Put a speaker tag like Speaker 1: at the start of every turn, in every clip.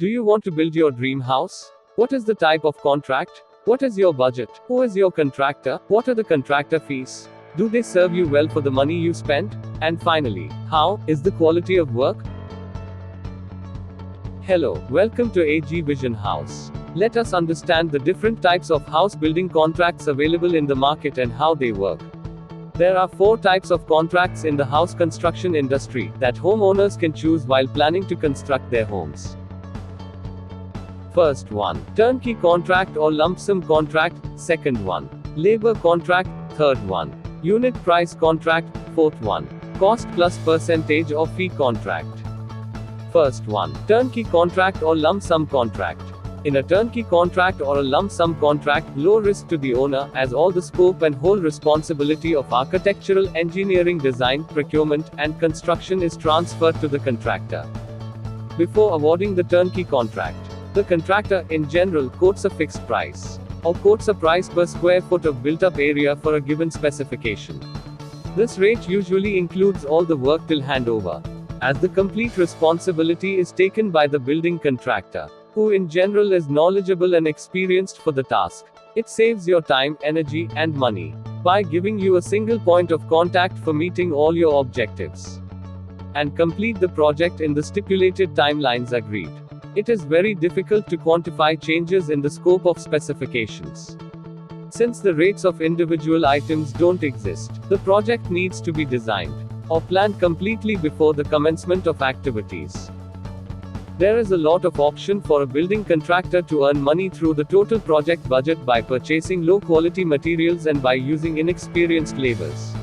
Speaker 1: Do you want to build your dream house? What is the type of contract? What is your budget? Who is your contractor? What are the contractor fees? Do they serve you well for the money you spent? And finally, how is the quality of work? Hello, welcome to AG Vision House. Let us understand the different types of house building contracts available in the market and how they work. There are 4 types of contracts in the house construction industry that homeowners can choose while planning to construct their homes. First one, turnkey contract or lump sum contract. Second one, labor contract. Third one, unit price contract. Fourth one, cost plus percentage of fee contract. First one, turnkey contract or lump sum contract. In a turnkey contract or a lump sum contract, low risk to the owner, as all the scope and whole responsibility of architectural, engineering, design, procurement, and construction is transferred to the contractor. Before awarding the turnkey contract, the contractor, in general, quotes a fixed price, or quotes a price per square foot of built-up area for a given specification. This rate usually includes all the work till handover, as the complete responsibility is taken by the building contractor, who in general is knowledgeable and experienced for the task. It saves your time, energy, and money, by giving you a single point of contact for meeting all your objectives, and complete the project in the stipulated timelines agreed. It is very difficult to quantify changes in the scope of specifications. Since the rates of individual items don't exist, the project needs to be designed or planned completely before the commencement of activities. There is a lot of option for a building contractor to earn money through the total project budget by purchasing low quality materials and by using inexperienced laborers.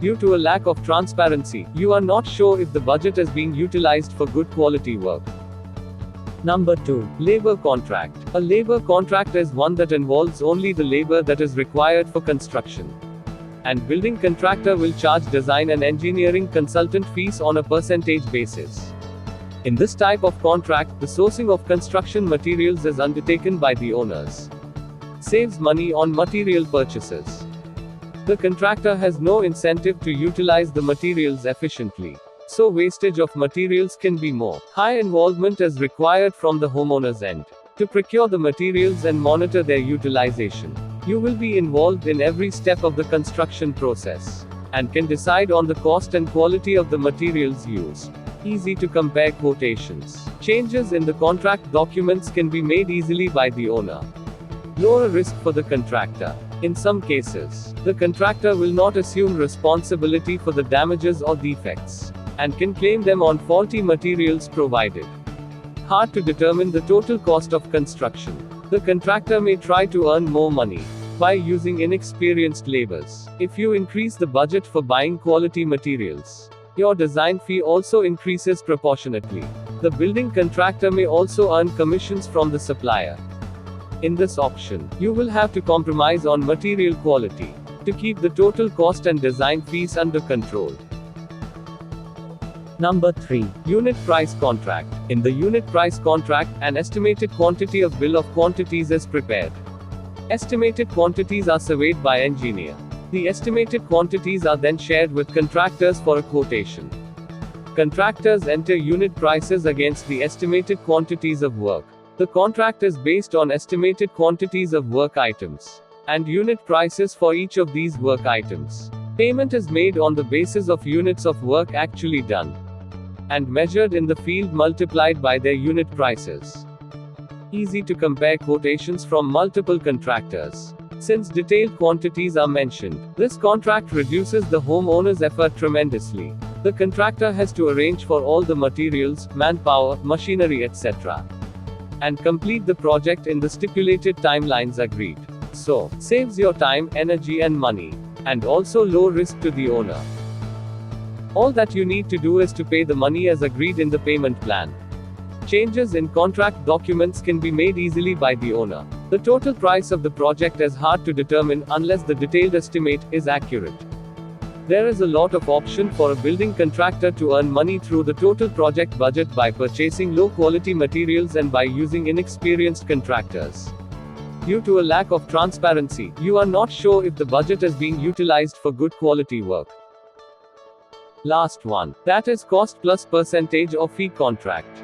Speaker 1: Due to a lack of transparency, you are not sure if the budget is being utilized for good quality work. Number 2. Labor contract. A labor contract is one that involves only the labor that is required for construction. And building contractor will charge design and engineering consultant fees on a percentage basis. In this type of contract, the sourcing of construction materials is undertaken by the owners. Saves money on material purchases. The contractor has no incentive to utilize the materials efficiently, so wastage of materials can be more. High involvement is required from the homeowner's end to procure the materials and monitor their utilization. You will be involved in every step of the construction process, and can decide on the cost and quality of the materials used. Easy to compare quotations. Changes in the contract documents can be made easily by the owner. Lower risk for the contractor. In some cases, the contractor will not assume responsibility for the damages or defects, and can claim them on faulty materials provided. Hard to determine the total cost of construction. The contractor may try to earn more money by using inexperienced laborers. If you increase the budget for buying quality materials, your design fee also increases proportionately. The building contractor may also earn commissions from the supplier. In this option, you will have to compromise on material quality to keep the total cost and design fees under control. Number 3. Unit price contract. In the unit price contract, an estimated quantity of bill of quantities is prepared. Estimated quantities are surveyed by engineer. The estimated quantities are then shared with contractors for a quotation. Contractors enter unit prices against the estimated quantities of work. The contract is based on estimated quantities of work items, and unit prices for each of these work items. Payment is made on the basis of units of work actually done, and measured in the field multiplied by their unit prices. Easy to compare quotations from multiple contractors. Since detailed quantities are mentioned, this contract reduces the homeowner's effort tremendously. The contractor has to arrange for all the materials, manpower, machinery, etc., and complete the project in the stipulated timelines agreed. So, saves your time, energy and money, and also low risk to the owner. All that you need to do is to pay the money as agreed in the payment plan. Changes in contract documents can be made easily by the owner. The total price of the project is hard to determine unless the detailed estimate is accurate. There is a lot of option for a building contractor to earn money through the total project budget by purchasing low quality materials and by using inexperienced contractors. Due to a lack of transparency, you are not sure if the budget is being utilized for good quality work. Last one, that is cost plus percentage of fee contract.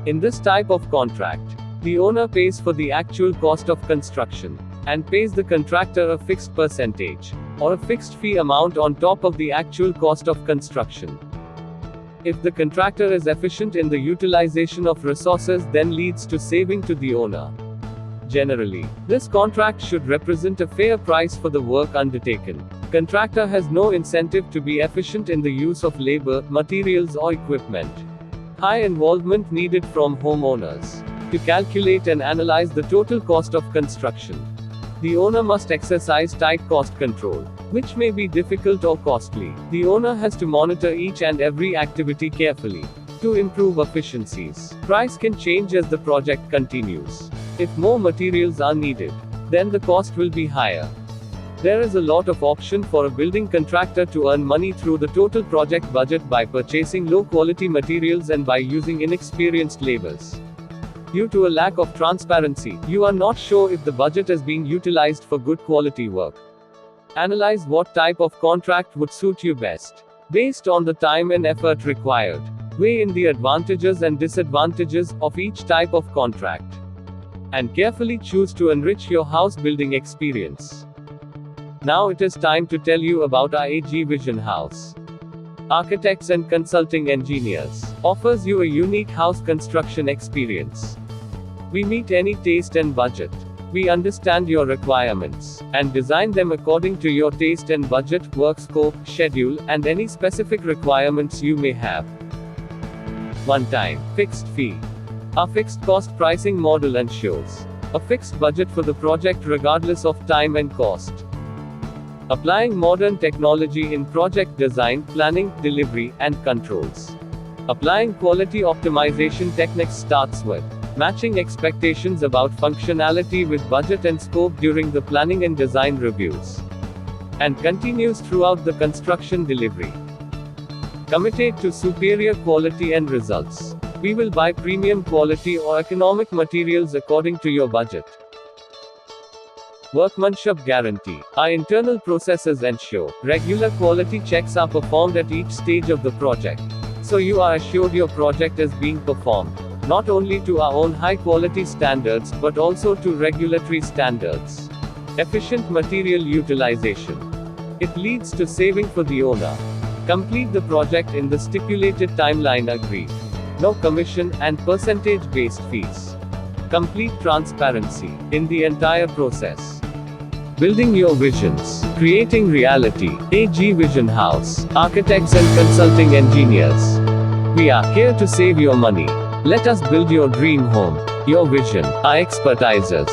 Speaker 1: In this type of contract, the owner pays for the actual cost of construction and pays the contractor a fixed percentage or a fixed fee amount on top of the actual cost of construction. If the contractor is efficient in the utilization of resources, then leads to saving to the owner. Generally, this contract should represent a fair price for the work undertaken. Contractor has no incentive to be efficient in the use of labor, materials or equipment. High involvement needed from homeowners to calculate and analyze the total cost of construction. The owner must exercise tight cost control, which may be difficult or costly. The owner has to monitor each and every activity carefully to improve efficiencies. Price can change as the project continues. If more materials are needed, then the cost will be higher. There is a lot of option for a building contractor to earn money through the total project budget by purchasing low quality materials and by using inexperienced laborers. Due to a lack of transparency, you are not sure if the budget is being utilized for good quality work. Analyze what type of contract would suit you best. Based on the time and effort required, weigh in the advantages and disadvantages of each type of contract, and carefully choose to enrich your house building experience. Now it is time to tell you about our AG Vision House. Architects and Consulting Engineers offers you a unique house construction experience. We meet any taste and budget. We understand your requirements and design them according to your taste and budget, work scope, schedule, and any specific requirements you may have. One-time fixed fee. Our fixed cost pricing model ensures a fixed budget for the project regardless of time and cost. Applying modern technology in project design, planning, delivery, and controls. Applying quality optimization techniques starts with matching expectations about functionality with budget and scope during the planning and design reviews, and continues throughout the construction delivery. Committed to superior quality and results. We will buy premium quality or economic materials according to your budget. Workmanship guarantee. Our internal processes ensure regular quality checks are performed at each stage of the project, so you are assured your project is being performed not only to our own high quality standards but also to regulatory standards. Efficient material utilization. It leads to saving for the owner. Complete the project in the stipulated timeline agreed. No commission and percentage based fees. Complete transparency in the entire process. Building your visions, creating reality. AG Vision House, Architects and Consulting Engineers. We are here to save your money. Let us build your dream home. Your vision, our expertises.